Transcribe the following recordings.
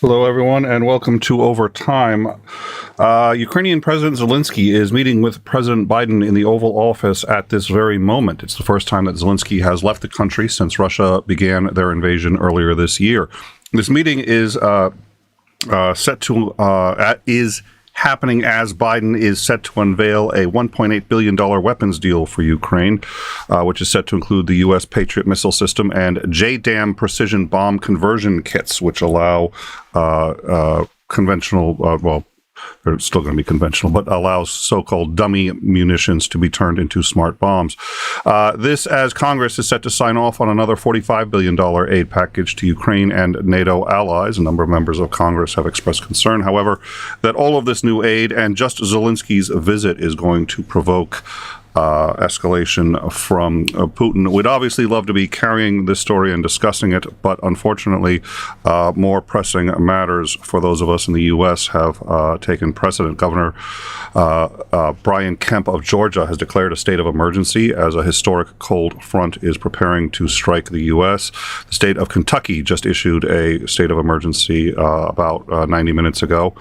Hello, everyone, and welcome to Overtime. Ukrainian President Zelinski is meeting with President Biden in the Oval Office at this very moment. It's the first time that Zelinski has left the country since Russia began their invasion earlier this year. This meeting is happening as Biden is set to unveil a $1.8 billion weapons deal for Ukraine, which is set to include the U.S. Patriot missile system and JDAM precision bomb conversion kits, which allow conventional, they're still going to be conventional, but allows so-called dummy munitions to be turned into smart bombs. This as Congress is set to sign off on another $45 billion aid package to Ukraine and NATO allies. A number of members of Congress have expressed concern, however, that all of this new aid and just Zelinski's visit is going to provoke escalation from Putin. We'd obviously love to be carrying this story and discussing it, but unfortunately, more pressing matters for those of us in the U.S. have taken precedent. Governor Brian Kemp of Georgia has declared a state of emergency as a historic cold front is preparing to strike the U.S. The state of Kentucky just issued a state of emergency about 90 minutes ago.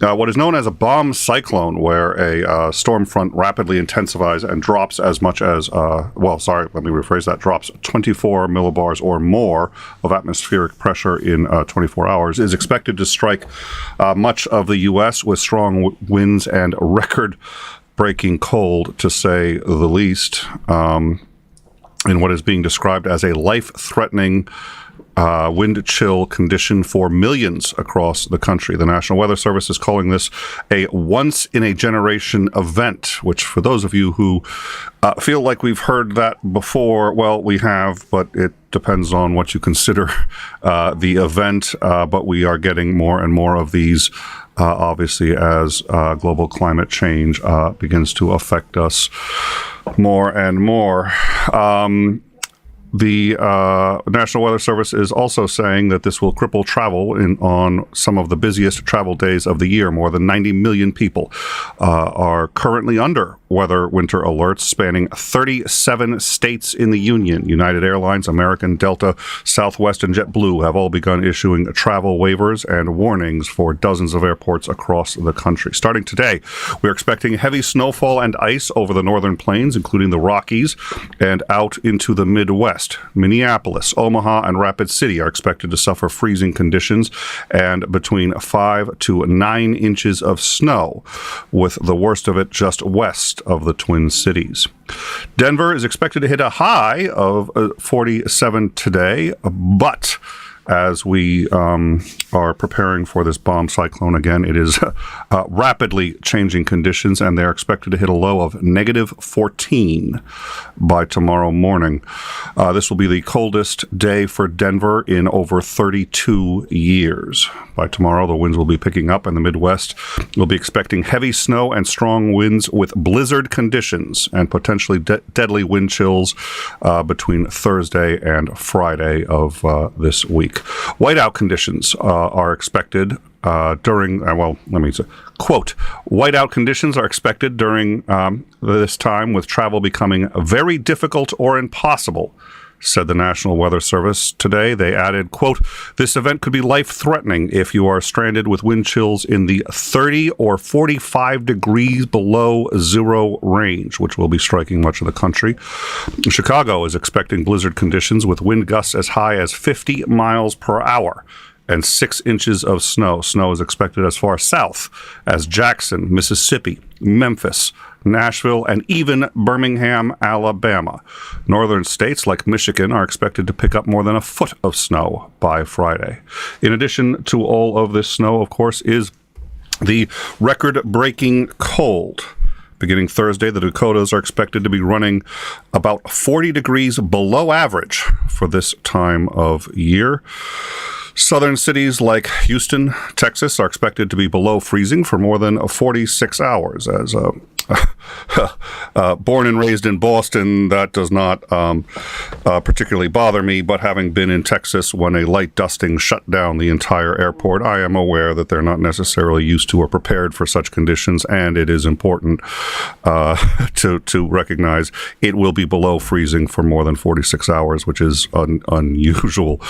What is known as a bomb cyclone, where a storm front rapidly intensifies and drops as much as, drops 24 millibars or more of atmospheric pressure in 24 hours, is expected to strike much of the U.S. with strong winds and record-breaking cold, to say the least, in what is being described as a life-threatening wind chill condition for millions across the country. The National Weather Service is calling this a once-in-a-generation event, which for those of you who feel like we've heard that before, well, we have, but it depends on what you consider the event. But we are getting more and more of these, obviously, as global climate change begins to affect us more and more. The National Weather Service is also saying that this will cripple travel on some of the busiest travel days of the year. More than 90 million people are currently under weather winter alerts spanning 37 states in the Union. United Airlines, American, Delta, Southwest, and JetBlue have all begun issuing travel waivers and warnings for dozens of airports across the country. Starting today, we're expecting heavy snowfall and ice over the northern plains, including the Rockies, and out into the Midwest. Minneapolis, Omaha, and Rapid City are expected to suffer freezing conditions and between 5 to 9 inches of snow, with the worst of it just west of the Twin Cities. Denver is expected to hit a high of 47 today, but as we are preparing for this bomb cyclone again, it is rapidly changing conditions, and they're expected to hit a low of negative 14 by tomorrow morning. This will be the coldest day for Denver in over 32 years. By tomorrow, the winds will be picking up, and the Midwest will be expecting heavy snow and strong winds with blizzard conditions and potentially deadly wind chills between Thursday and Friday of this week. Whiteout conditions are expected during, quote, whiteout conditions are expected during this time, with travel becoming very difficult or impossible, said the National Weather Service today. They added, quote, this event could be life-threatening if you are stranded with wind chills in the 30 or 45 degrees below zero range, which will be striking much of the country. Chicago is expecting blizzard conditions with wind gusts as high as 50 miles per hour and 6 inches of snow. Snow is expected as far south as Jackson, Mississippi, Memphis, Nashville, and even Birmingham, Alabama. Northern states like Michigan are expected to pick up more than a foot of snow by Friday. In addition to all of this snow, of course, is the record-breaking cold. Beginning Thursday, the Dakotas are expected to be running about 40 degrees below average for this time of year. Southern cities like Houston, Texas, are expected to be below freezing for more than 46 hours. As born and raised in Boston, that does not particularly bother me, but having been in Texas when a light dusting shut down the entire airport, I am aware that they're not necessarily used to or prepared for such conditions, and it is important to recognize it will be below freezing for more than 46 hours, which is unusual.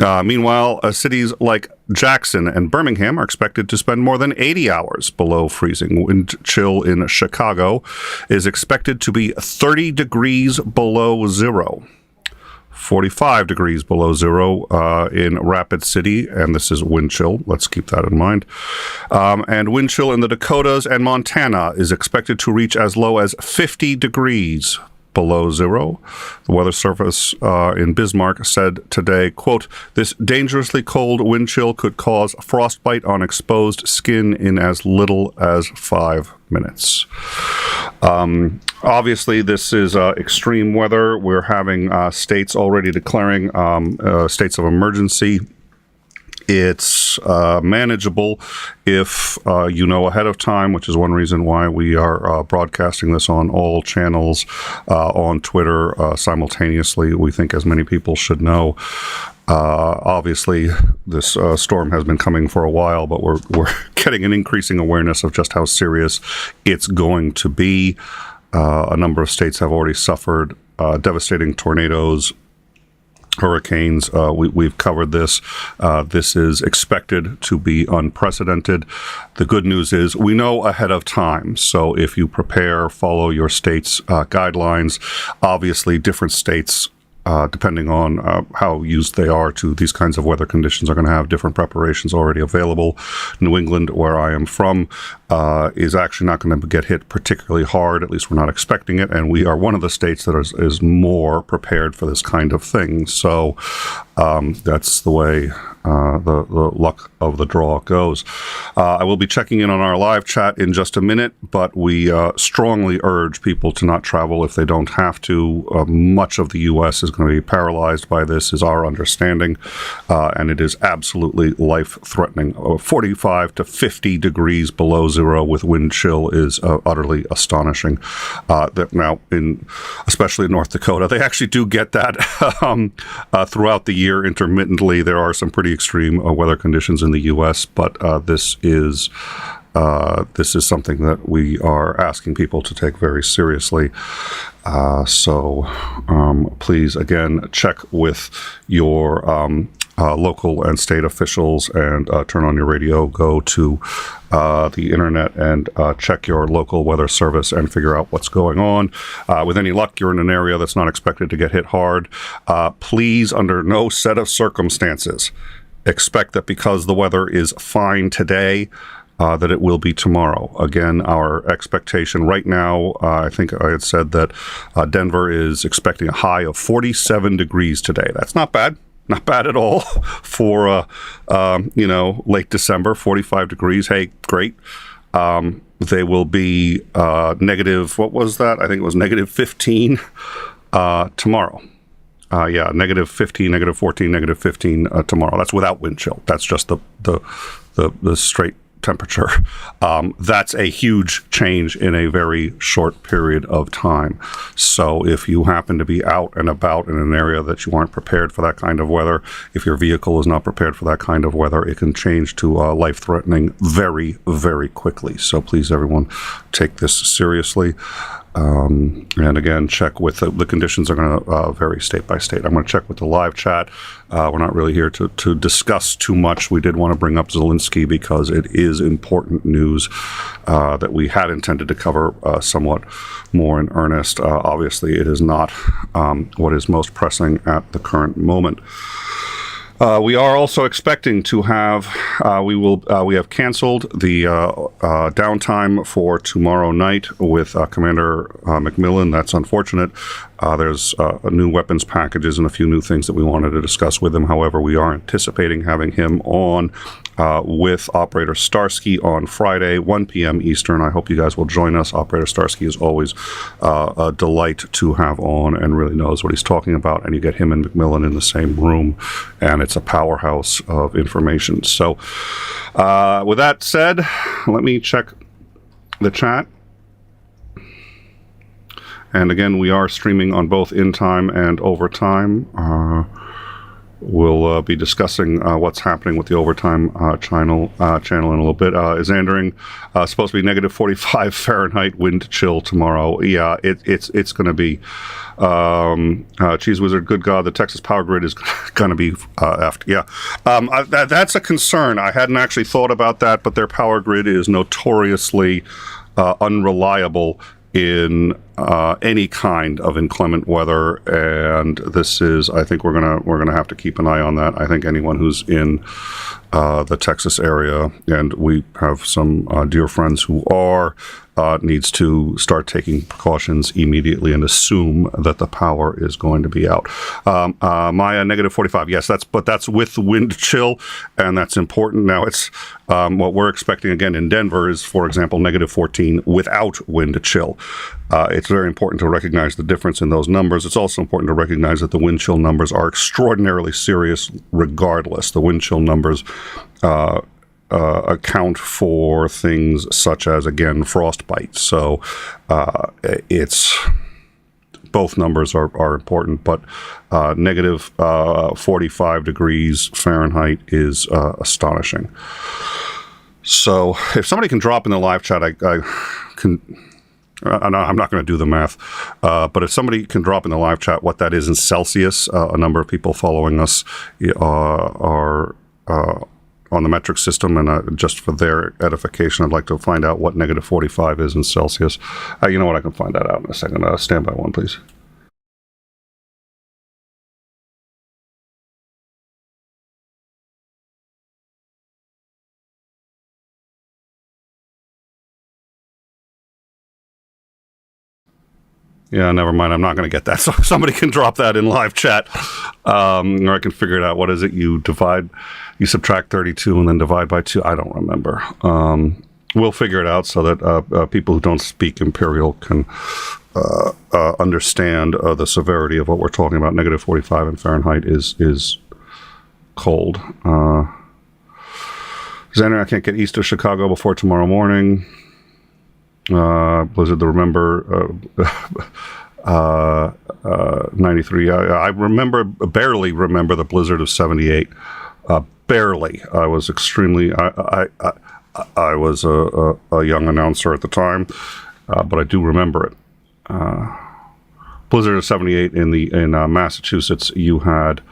Meanwhile, cities like Jackson and Birmingham are expected to spend more than 80 hours below freezing. Wind chill in Chicago is expected to be 30 degrees below zero. 45 degrees below zero in Rapid City, and this is wind chill. Let's keep that in mind. And wind chill in the Dakotas and Montana is expected to reach as low as 50 degrees below zero. The Weather Service in Bismarck said today, quote, "This dangerously cold wind chill could cause frostbite on exposed skin in as little as 5 minutes." Obviously, this is extreme weather. We're having states already declaring states of emergency. It's manageable if you know ahead of time, which is one reason why we are broadcasting this on all channels on Twitter simultaneously. We think as many people should know. Obviously, this storm has been coming for a while, but we're getting an increasing awareness of just how serious it's going to be. A number of states have already suffered devastating tornadoes, hurricanes. We've covered this. This is expected to be unprecedented. The good news is we know ahead of time. So if you prepare, follow your state's guidelines. Obviously, different states, depending on how used they are to these kinds of weather conditions, are going to have different preparations already available. New England, where I am from, is actually not going to get hit particularly hard. At least we're not expecting it. And we are one of the states that is more prepared for this kind of thing. So that's the way the luck of the draw goes. I will be checking in on our live chat in just a minute, but we strongly urge people to not travel if they don't have to. Much of the U.S. is going to be paralyzed by this, is our understanding, and it is absolutely life-threatening. 45 to 50 degrees below zero with wind chill is utterly astonishing. That now, especially in North Dakota, they actually do get that throughout the year intermittently. There are some pretty extreme weather conditions in the U.S., but this is something that we are asking people to take very seriously. So please, again, check with your local and state officials and turn on your radio, go to the internet and check your local weather service and figure out what's going on. With any luck, you're in an area that's not expected to get hit hard. Please, under no set of circumstances, expect that because the weather is fine today, that it will be tomorrow. Again, our expectation right now, I think I had said that Denver is expecting a high of 47 degrees today. That's not bad. Not bad at all for, late December, 45 degrees. Hey, great. They will be negative, what was that? I think it was negative 15 tomorrow. Negative 15, negative 14, negative 15 tomorrow. That's without wind chill. That's just the straight temperature. That's a huge change in a very short period of time. So if you happen to be out and about in an area that you aren't prepared for that kind of weather, if your vehicle is not prepared for that kind of weather, it can change to life-threatening very, very quickly. So please, everyone, take this seriously. And again, check with the conditions are going to vary state by state. I'm going to check with the live chat. We're not really here to discuss too much. We did want to bring up Zelinski because it is important news that we had intended to cover somewhat more in earnest. Obviously, it is not what is most pressing at the current moment. We are also expecting to have, we have canceled the downtime for tomorrow night with Commander McMillan. That's unfortunate. There's new weapons packages and a few new things that we wanted to discuss with him. However, we are anticipating having him on with Operator Starsky on Friday, 1 p.m. Eastern. I hope you guys will join us. Operator Starsky is always a delight to have on and really knows what he's talking about. And you get him and McMillan in the same room, and it's a powerhouse of information. So with that said, let me check the chat. And again, we are streaming on both in time and overtime. We'll be discussing what's happening with the overtime channel in a little bit. Is Andering supposed to be negative 45 Fahrenheit wind chill tomorrow? Yeah, it's going to be. Cheese Wizard, good God, the Texas power grid is going to be effed. Yeah, that's a concern. I hadn't actually thought about that, but their power grid is notoriously unreliable in any kind of inclement weather, and this is, I think we're gonna have to keep an eye on that. I think anyone who's in the Texas area, and we have some dear friends who are, needs to start taking precautions immediately and assume that the power is going to be out. Maya, negative 45. Yes, that's with wind chill, and that's important. Now, it's what we're expecting again in Denver is, for example, negative 14 without wind chill. It's very important to recognize the difference in those numbers. It's also important to recognize that the wind chill numbers are extraordinarily serious regardless. The wind chill numbers account for things such as, again, frostbite. So it's both numbers are important, but negative 45 degrees Fahrenheit is astonishing. So if somebody can drop in the live chat, I can. I'm not going to do the math, but if somebody can drop in the live chat what that is in Celsius, a number of people following us are on the metric system, and just for their edification, I'd like to find out what negative 45 is in Celsius. You know what? I can find that out in a second. Stand by one, please. Yeah, never mind. I'm not going to get that. So if somebody can drop that in live chat, or I can figure it out. What is it? You subtract 32 and then divide by 2. I don't remember. We'll figure it out so that people who don't speak Imperial can understand the severity of what we're talking about. Negative 45 in Fahrenheit is cold. Xander, I can't get east of Chicago before tomorrow morning. Blizzard, remember 93. I barely remember the blizzard of 78. Barely. I was extremely. I was a young announcer at the time, but I do remember it. Blizzard of 78 in Massachusetts. You had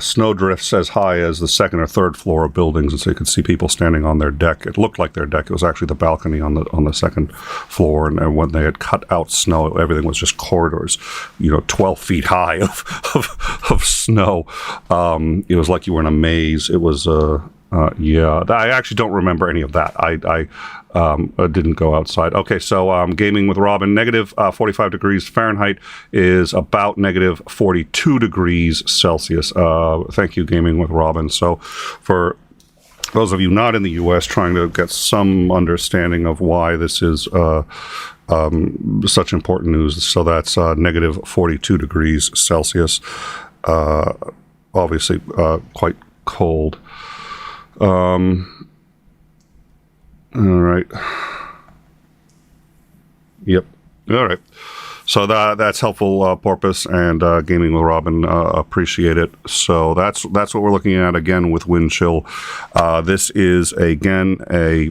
snowdrifts as high as the second or third floor of buildings, and so you could see people standing on their deck. It looked like their deck. It was actually the balcony on the second floor, and when they had cut out snow, everything was just corridors, 12 feet high of snow. It was like you were in a maze. It was yeah. I actually don't remember any of that. I didn't go outside. Okay, so Gaming with Robin, negative 45 degrees Fahrenheit is about negative 42 degrees Celsius. Thank you, Gaming with Robin. So for those of you not in the U.S. trying to get some understanding of why this is such important news, so that's negative 42 degrees Celsius. Obviously quite cold. All right. Yep. All right. So that's helpful, Porpoise, and Gaming with Robin. Appreciate it. So that's what we're looking at again with wind chill. This is again a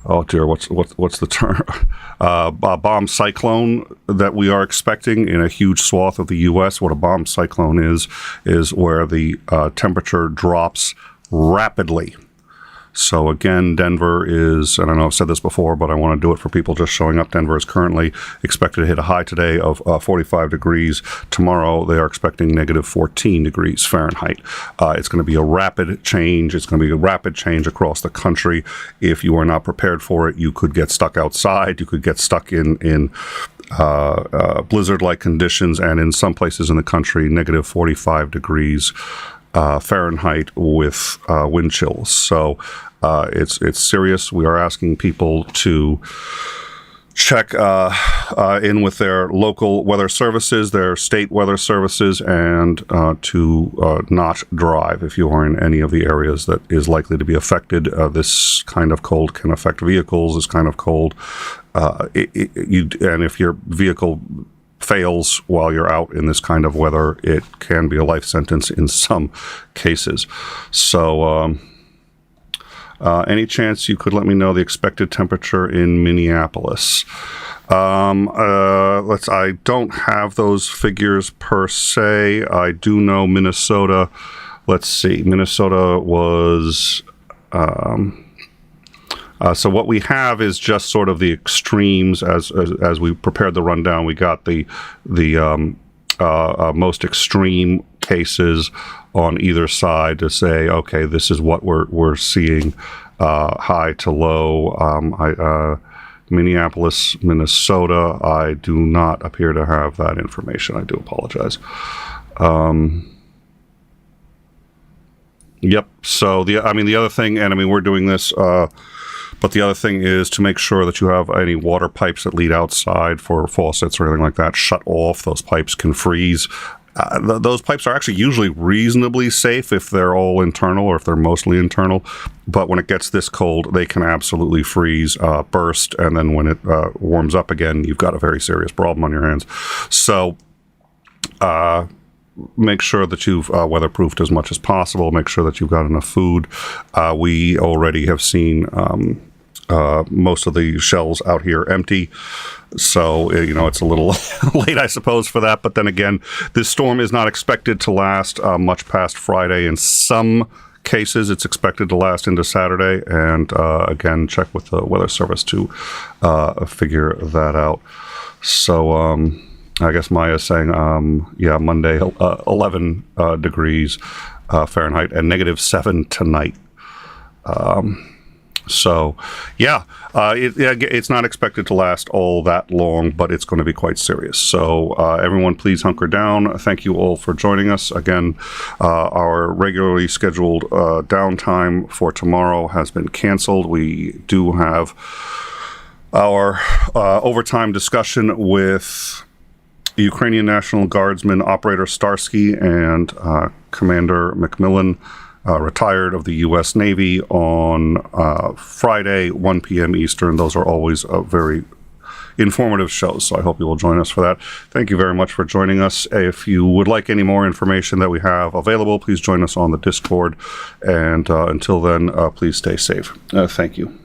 oh dear, what's the term? Bomb cyclone that we are expecting in a huge swath of the U.S. What a bomb cyclone is where the temperature drops rapidly. So again, Denver is, and I know I've said this before, but I want to do it for people just showing up. Denver is currently expected to hit a high today of 45 degrees. Tomorrow, they are expecting negative 14 degrees Fahrenheit. It's going to be a rapid change. It's going to be a rapid change across the country. If you are not prepared for it, you could get stuck outside. You could get stuck in blizzard-like conditions, and in some places in the country, negative 45 degrees Fahrenheit with wind chills. So it's serious. We are asking people to check in with their local weather services, their state weather services, and to not drive if you are in any of the areas that is likely to be affected. This kind of cold can affect vehicles. This kind of cold, and if your vehicle fails while you're out in this kind of weather, it can be a life sentence in some cases. So any chance you could let me know the expected temperature in Minneapolis? I don't have those figures per se. I do know Minnesota. Let's see. Minnesota was, so what we have is just sort of the extremes as we prepared the rundown. We got the most extreme cases on either side to say, okay, this is what we're seeing, high to low. Minneapolis, Minnesota, I do not appear to have that information. I do apologize. Yep. So the other thing, and I mean, we're doing this, but the other thing is to make sure that you have any water pipes that lead outside for faucets or anything like that shut off. Those pipes can freeze. Those pipes are actually usually reasonably safe if they're all internal or if they're mostly internal. But when it gets this cold, they can absolutely freeze, burst, and then when it warms up again, you've got a very serious problem on your hands. So make sure that you've weatherproofed as much as possible. Make sure that you've got enough food. We already have seen most of the shelves out here empty. So, it's a little late, I suppose, for that. But then again, this storm is not expected to last much past Friday. In some cases, it's expected to last into Saturday. And again, check with the Weather Service to figure that out. So I guess Maya's saying, Monday, 11 degrees Fahrenheit and -7 tonight. It's not expected to last all that long, but it's going to be quite serious. So everyone, please hunker down. Thank you all for joining us. Again, our regularly scheduled downtime for tomorrow has been canceled. We do have our overtime discussion with Ukrainian National Guardsman Operator Starsky and Commander McMillan, retired of the U.S. Navy, on Friday, 1 p.m. Eastern. Those are always very informative shows, so I hope you will join us for that. Thank you very much for joining us. If you would like any more information that we have available, please join us on the Discord. And until then, please stay safe. Thank you.